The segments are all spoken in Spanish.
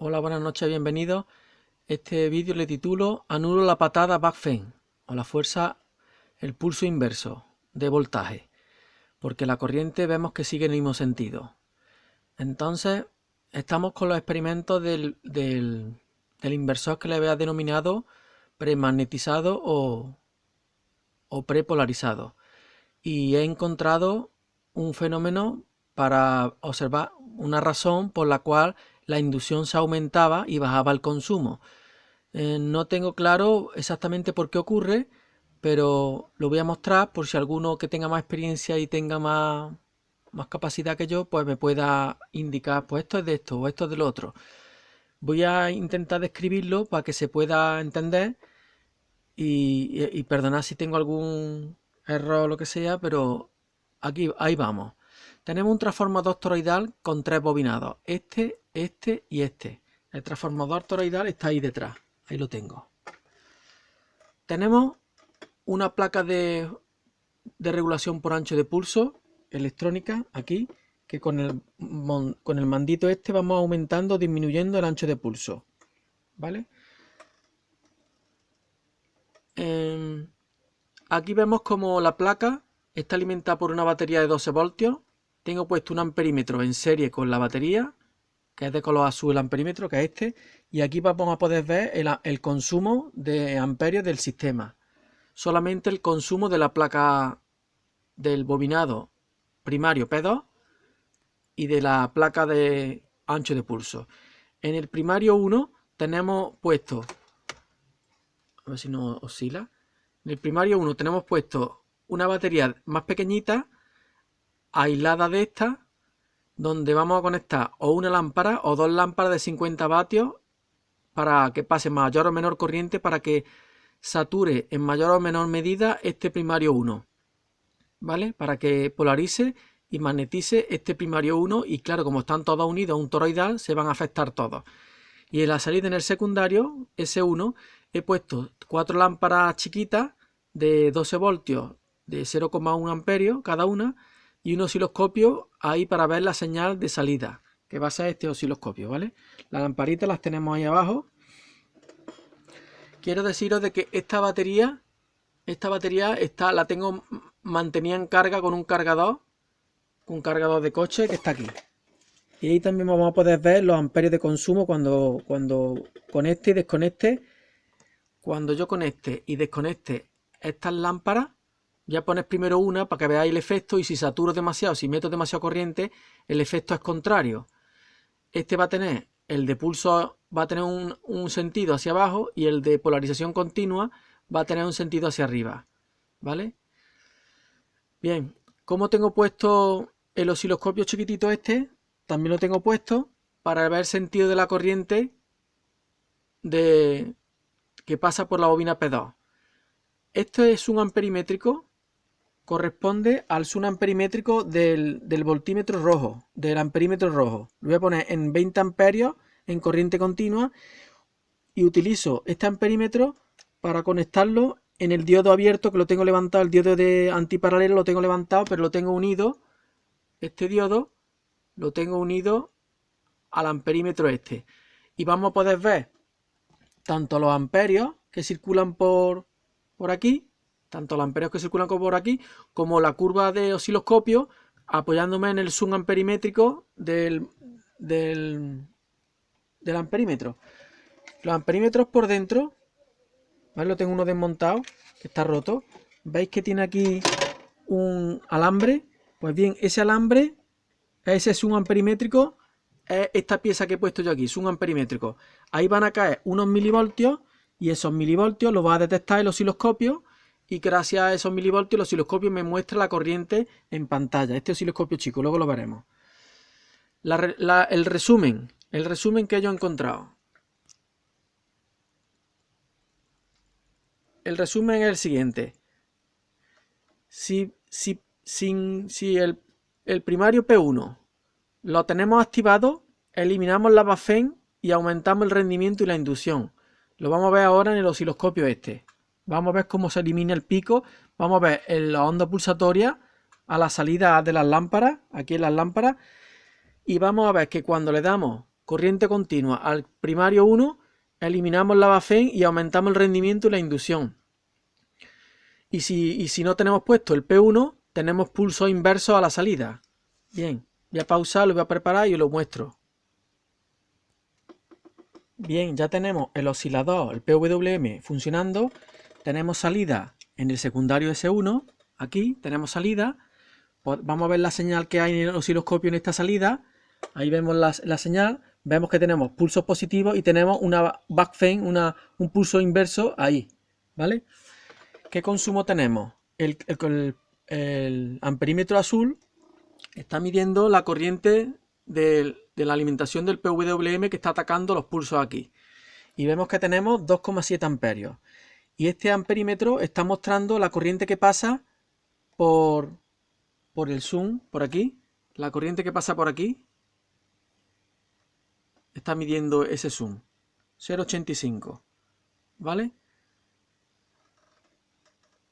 Hola, buenas noches, bienvenidos. Este vídeo le titulo Anulo la patada backfeed o la fuerza, el pulso inverso de voltaje, porque la corriente vemos que sigue en el mismo sentido. Entonces, estamos con los experimentos del inversor que le había denominado premagnetizado o prepolarizado. Y he encontrado un fenómeno para observar una razón por la cual la inducción se aumentaba y bajaba el consumo. No tengo claro exactamente por qué ocurre, pero lo voy a mostrar por si alguno que tenga más experiencia y tenga más capacidad que yo, pues me pueda indicar, pues esto es de esto o esto es de lo otro. Voy a intentar describirlo para que se pueda entender y perdonar si tengo algún error o lo que sea, pero ahí vamos. Tenemos un transformador toroidal con tres bobinados, este y este. El transformador toroidal está ahí detrás, ahí lo tengo. Tenemos una placa de regulación por ancho de pulso electrónica aquí, que con el mandito este vamos aumentando o disminuyendo el ancho de pulso, ¿vale? Aquí vemos como la placa está alimentada por una batería de 12 voltios. Tengo puesto un amperímetro en serie con la batería, que es de color azul el amperímetro, que es este. Y aquí vamos a poder ver el consumo de amperios del sistema. Solamente el consumo de la placa del bobinado primario P2 y de la placa de ancho de pulso. En el primario 1 tenemos puesto, a ver si no oscila. En el primario 1 tenemos puesto una batería más pequeñita, aislada de esta, donde vamos a conectar o una lámpara o dos lámparas de 50 vatios para que pase mayor o menor corriente, para que sature en mayor o menor medida este primario 1, ¿vale? Para que polarice y magnetice este primario 1 y claro, como están todos unidos a un toroidal, se van a afectar todos. Y en la salida en el secundario, S1, he puesto 4 lámparas chiquitas de 12 voltios de 0,1 amperios cada una y un osciloscopio ahí para ver la señal de salida, que va a ser este osciloscopio, ¿vale? Las lamparitas las tenemos ahí abajo. Quiero deciros de que esta batería la tengo mantenida en carga con un cargador de coche que está aquí. Y ahí también vamos a poder ver los amperios de consumo cuando conecte y desconecte. Cuando yo conecte y desconecte estas lámparas, ya pones primero una para que veáis el efecto, y si saturo demasiado, si meto demasiado corriente, el efecto es contrario. Este va a tener, el de pulso va a tener un sentido hacia abajo y el de polarización continua va a tener un sentido hacia arriba, ¿vale? Bien, como tengo puesto el osciloscopio chiquitito este, también lo tengo puesto para ver el sentido de la corriente que pasa por la bobina P2. Esto es un amperimétrico, corresponde al zoom amperimétrico del voltímetro rojo, del amperímetro rojo. Lo voy a poner en 20 amperios en corriente continua y utilizo este amperímetro para conectarlo en el diodo abierto, que lo tengo levantado, el diodo de antiparalelo lo tengo levantado, pero lo tengo unido, este diodo lo tengo unido al amperímetro este. Y vamos a poder ver tanto los amperios que circulan por aquí, como la curva de osciloscopio, apoyándome en el zoom amperimétrico del amperímetro. Los amperímetros por dentro, ¿vale? Lo tengo uno desmontado, que está roto. ¿Veis que tiene aquí un alambre? Pues bien, ese alambre, ese zoom amperimétrico, es esta pieza que he puesto yo aquí, zoom amperimétrico. Ahí van a caer unos milivoltios y esos milivoltios los va a detectar el osciloscopio, y gracias a esos milivoltios el osciloscopio me muestra la corriente en pantalla. Este osciloscopio chico, luego lo veremos. El resumen que yo he encontrado. El resumen es el siguiente. Si el primario P1 lo tenemos activado, eliminamos la backfeed y aumentamos el rendimiento y la inducción. Lo vamos a ver ahora en el osciloscopio este. Vamos a ver cómo se elimina el pico. Vamos a ver la onda pulsatoria a la salida de las lámparas, aquí en las lámparas. Y vamos a ver que cuando le damos corriente continua al primario 1, eliminamos la BAFEN y aumentamos el rendimiento y la inducción. Y si no tenemos puesto el P1, tenemos pulso inverso a la salida. Bien, voy a pausar, lo voy a preparar y os lo muestro. Bien, ya tenemos el oscilador, el PWM, funcionando. Tenemos salida en el secundario S1. Aquí tenemos salida. Vamos a ver la señal que hay en el osciloscopio en esta salida. Ahí vemos la señal. Vemos que tenemos pulsos positivos y tenemos una backfein, un pulso inverso ahí. ¿Vale? ¿Qué consumo tenemos? El amperímetro azul está midiendo la corriente de la alimentación del PWM que está atacando los pulsos aquí. Y vemos que tenemos 2,7 amperios. Y este amperímetro está mostrando la corriente que pasa por el zoom, por aquí. La corriente que pasa por aquí está midiendo ese zoom. 0,85. ¿Vale?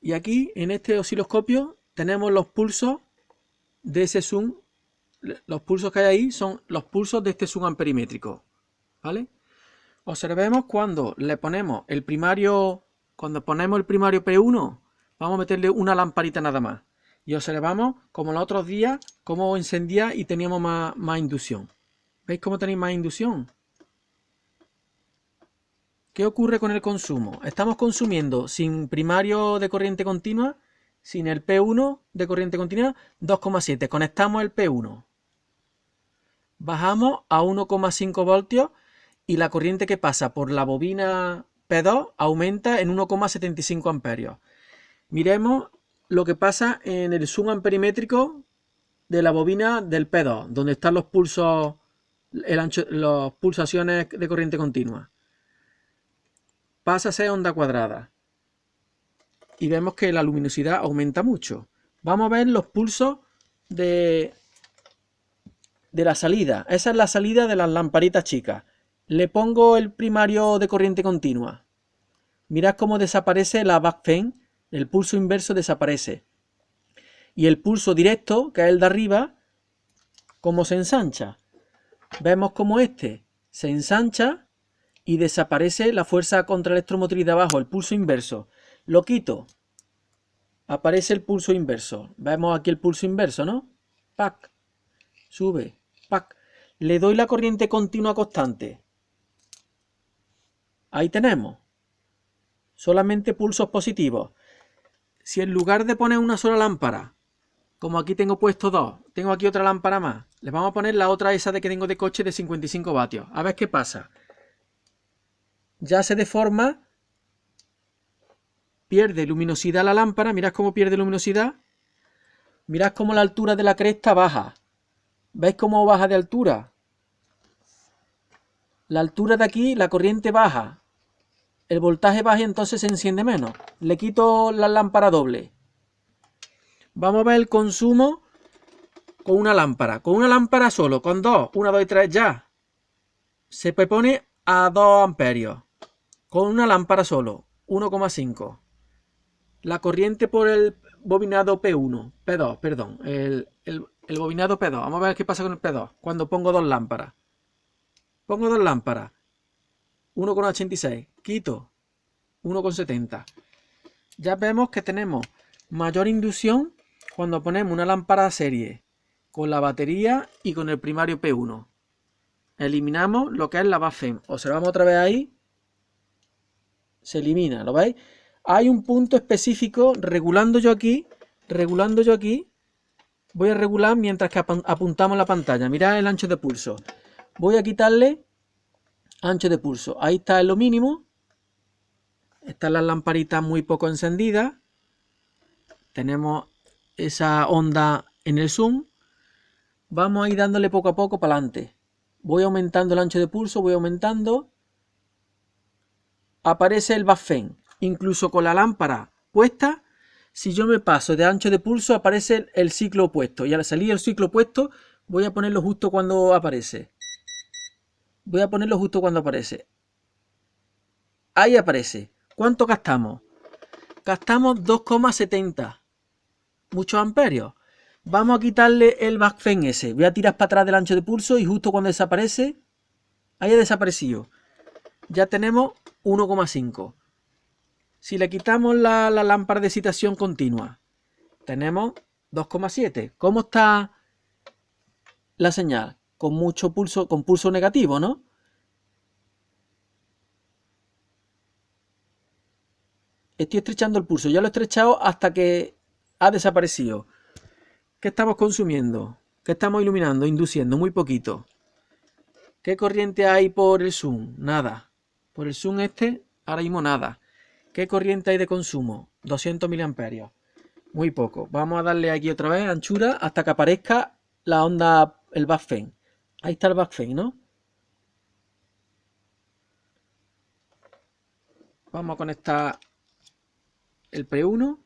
Y aquí en este osciloscopio tenemos los pulsos de ese zoom. Los pulsos que hay ahí son los pulsos de este zoom amperimétrico. ¿Vale? Observemos cuando le ponemos el primario, cuando ponemos el primario P1, vamos a meterle una lamparita nada más. Y observamos como los otros días, cómo encendía y teníamos más inducción. ¿Veis cómo tenéis más inducción? ¿Qué ocurre con el consumo? Estamos consumiendo sin primario de corriente continua, sin el P1 de corriente continua, 2,7. Conectamos el P1. Bajamos a 1,5 voltios y la corriente que pasa por la bobina P2 aumenta en 1,75 amperios. Miremos lo que pasa en el zoom amperimétrico de la bobina del P2, donde están los pulsos, las pulsaciones de corriente continua. Pasa a ser onda cuadrada. Y vemos que la luminosidad aumenta mucho. Vamos a ver los pulsos de la salida. Esa es la salida de las lamparitas chicas. Le pongo el primario de corriente continua. Mirad cómo desaparece la backfein. El pulso inverso desaparece. Y el pulso directo, que es el de arriba, cómo se ensancha. Vemos cómo este se ensancha y desaparece la fuerza contraelectromotriz de abajo, el pulso inverso. Lo quito. Aparece el pulso inverso. Vemos aquí el pulso inverso, ¿no? Pac. Sube. Pac. Le doy la corriente continua constante. Ahí tenemos. Solamente pulsos positivos. Si en lugar de poner una sola lámpara, como aquí tengo puesto dos, tengo aquí otra lámpara más, le vamos a poner la otra esa de que tengo de coche de 55 vatios. A ver qué pasa. Ya se deforma, pierde luminosidad la lámpara. Mirad cómo pierde luminosidad. Mirad cómo la altura de la cresta baja. ¿Veis cómo baja de altura? La altura de aquí, la corriente baja. El voltaje baja y entonces se enciende menos. Le quito la lámpara doble. Vamos a ver el consumo con una lámpara. Con una lámpara solo, con dos. 1, 2 y 3 ya. Se pone a 2 amperios. Con una lámpara solo, 1,5. La corriente por el bobinado P1, P2, perdón, el bobinado P2. Vamos a ver qué pasa con el P2 cuando pongo dos lámparas. Pongo dos lámparas, 1,86, quito, 1,70. Ya vemos que tenemos mayor inducción cuando ponemos una lámpara serie con la batería y con el primario P1. Eliminamos lo que es la BAFEN. Observamos otra vez ahí. Se elimina, ¿lo veis? Hay un punto específico regulando yo aquí, voy a regular mientras que apuntamos la pantalla. Mirad el ancho de pulso. Voy a quitarle ancho de pulso. Ahí está en lo mínimo. Están las lamparitas muy poco encendidas. Tenemos esa onda en el zoom. Vamos a ir dándole poco a poco para adelante. Voy aumentando el ancho de pulso, voy aumentando. Aparece el BAFEN. Incluso con la lámpara puesta, si yo me paso de ancho de pulso, aparece el ciclo opuesto. Y al salir el ciclo opuesto, voy a ponerlo justo cuando aparece. Ahí aparece. ¿Cuánto gastamos? Gastamos 2,70. Muchos amperios. Vamos a quitarle el BAFEN ese. Voy a tirar para atrás del ancho de pulso y justo cuando desaparece, Ahí ha desaparecido. Ya tenemos 1,5. Si le quitamos la lámpara de excitación continua, tenemos 2,7. ¿Cómo está la señal? Con mucho pulso, con pulso negativo, ¿no? Estoy estrechando el pulso. Ya lo he estrechado hasta que ha desaparecido. ¿Qué estamos consumiendo? ¿Qué estamos iluminando? Induciendo muy poquito. ¿Qué corriente hay por el zoom? Nada. Por el zoom este, ahora mismo nada. ¿Qué corriente hay de consumo? 200 miliamperios. Muy poco. Vamos a darle aquí otra vez anchura hasta que aparezca la onda, el backfein. Ahí está el backfein, ¿no? Vamos a conectar el P1.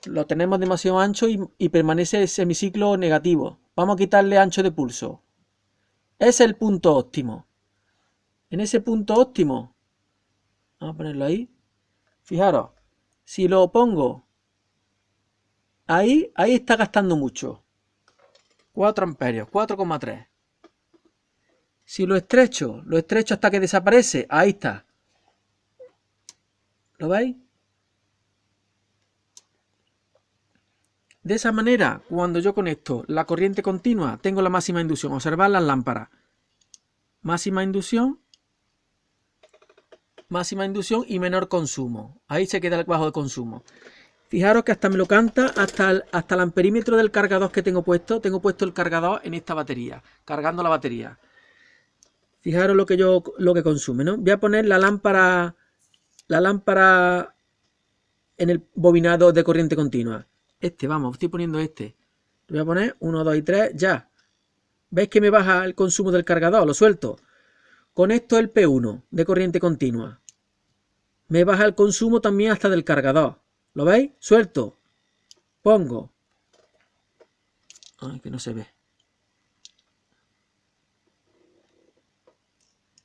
Lo tenemos demasiado ancho y permanece el semiciclo negativo. Vamos a quitarle ancho de pulso. Es el punto óptimo. En ese punto óptimo, vamos a ponerlo ahí. Fijaros, si lo pongo ahí está gastando mucho. 4 amperios, 4,3. Si lo estrecho hasta que desaparece, ahí está. ¿Lo veis? De esa manera, cuando yo conecto la corriente continua, tengo la máxima inducción. Observad las lámparas. Máxima inducción y menor consumo. Ahí se queda el bajo de consumo. Fijaros que hasta me lo canta hasta el amperímetro del cargador que tengo puesto. Tengo puesto el cargador en esta batería, cargando la batería. Fijaros lo que consume, ¿no? Voy a poner la lámpara en el bobinado de corriente continua. Estoy poniendo este. Lo voy a poner 1, 2 y 3, ya. ¿Veis que me baja el consumo del cargador? Lo suelto. Conecto el P1 de corriente continua. Me baja el consumo también hasta del cargador. ¿Lo veis? Suelto. Pongo. Ay, que no se ve.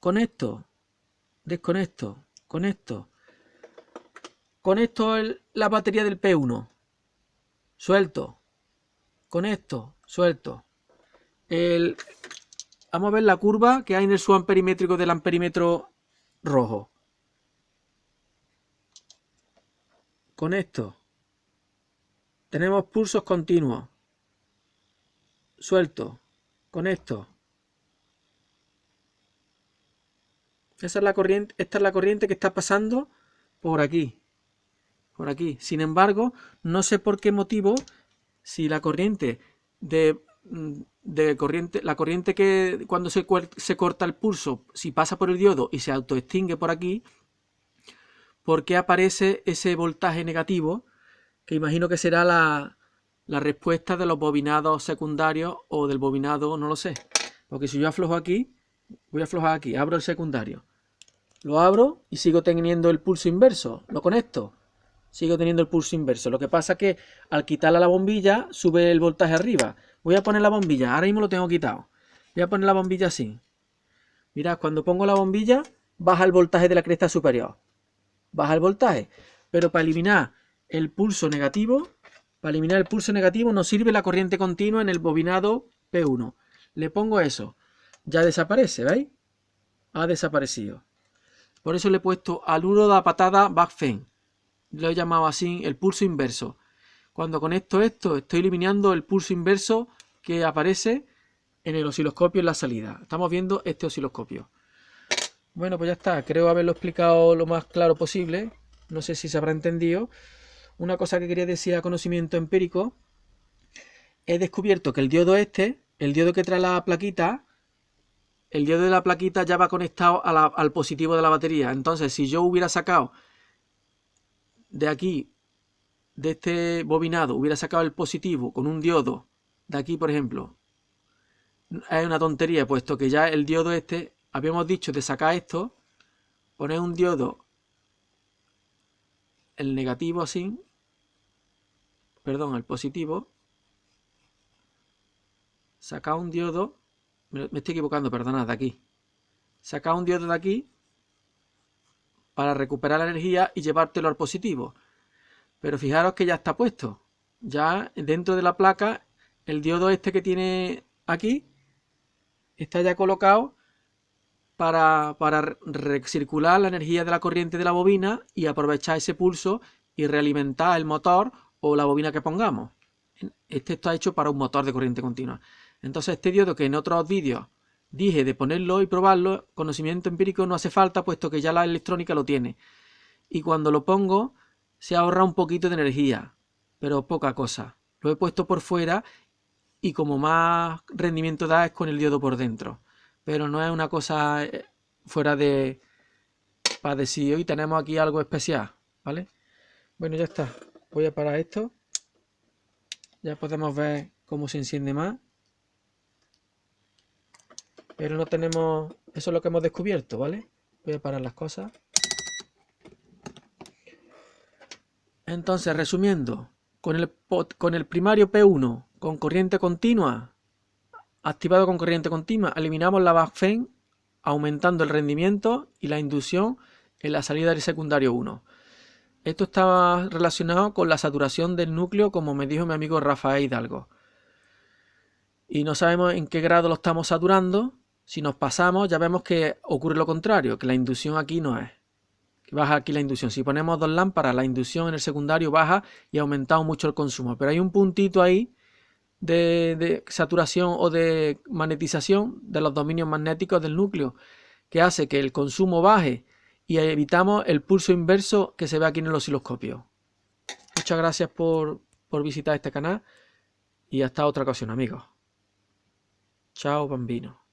Conecto. Desconecto. Conecto. Conecto la batería del P1. Suelto. Conecto. Suelto. Vamos a ver la curva que hay en el subamperimétrico del amperímetro rojo. Conecto. Tenemos pulsos continuos. Suelto. Conecto. Esta es la corriente que está pasando por aquí. Por aquí. Sin embargo, no sé por qué motivo, si la corriente la corriente que cuando se corta el pulso, si pasa por el diodo y se autoextingue por aquí, ¿por qué aparece ese voltaje negativo? Que imagino que será la respuesta de los bobinados secundarios o del bobinado, no lo sé. Porque si yo aflojo aquí, voy a aflojar aquí, abro el secundario. Lo abro y sigo teniendo el pulso inverso. Lo conecto. Sigo teniendo el pulso inverso. Lo que pasa es que al quitarle la bombilla, sube el voltaje arriba. Voy a poner la bombilla. Ahora mismo lo tengo quitado. Voy a poner la bombilla así. Mirad, cuando pongo la bombilla, baja el voltaje de la cresta superior. Baja el voltaje. Pero para eliminar el pulso negativo, nos sirve la corriente continua en el bobinado P1. Le pongo eso. Ya desaparece, ¿veis? Ha desaparecido. Por eso le he puesto al hilo de la patada backfein. Lo he llamado así el pulso inverso. Cuando conecto esto, estoy eliminando el pulso inverso que aparece en el osciloscopio en la salida. Estamos viendo este osciloscopio. Bueno, pues ya está. Creo haberlo explicado lo más claro posible. No sé si se habrá entendido. Una cosa que quería decir a conocimiento empírico. He descubierto que el diodo que trae la plaquita, el diodo de la plaquita ya va conectado al positivo de la batería. Entonces, si yo hubiera sacado de aquí, de este bobinado, hubiera sacado el positivo con un diodo de aquí, por ejemplo, es una tontería, puesto que ya el diodo habíamos dicho de sacar esto, poner un diodo, el negativo así, perdón, el positivo, sacar un diodo, me estoy equivocando, perdonad, de aquí, sacar un diodo de aquí para recuperar la energía y llevártelo al positivo. Pero fijaros que ya está puesto. Ya dentro de la placa, el diodo que tiene aquí está ya colocado para recircular la energía de la corriente de la bobina y aprovechar ese pulso y realimentar el motor o la bobina que pongamos. Este está hecho para un motor de corriente continua. Entonces este diodo, que en otros vídeos dije de ponerlo y probarlo, conocimiento empírico no hace falta, puesto que ya la electrónica lo tiene. Y cuando lo pongo se ahorra un poquito de energía, pero poca cosa. Lo he puesto por fuera y como más rendimiento da es con el diodo por dentro. Pero no es una cosa fuera de... para decir, hoy tenemos aquí algo especial, ¿vale? Bueno, ya está. Voy a parar esto. Ya podemos ver cómo se enciende más. Pero no tenemos... Eso es lo que hemos descubierto, ¿vale? Voy a parar las cosas. Entonces, resumiendo, con el primario P1 con corriente continua, activado con corriente continua, eliminamos la backfeed, aumentando el rendimiento y la inducción en la salida del secundario 1. Esto está relacionado con la saturación del núcleo, como me dijo mi amigo Rafael Hidalgo. Y no sabemos en qué grado lo estamos saturando. Si nos pasamos, ya vemos que ocurre lo contrario, que la inducción aquí no es. Que baja aquí la inducción. Si ponemos 2 lámparas, la inducción en el secundario baja y ha aumentado mucho el consumo. Pero hay un puntito ahí de saturación o de magnetización de los dominios magnéticos del núcleo, que hace que el consumo baje y evitamos el pulso inverso que se ve aquí en el osciloscopio. Muchas gracias por visitar este canal y hasta otra ocasión, amigos. Chao, bambino.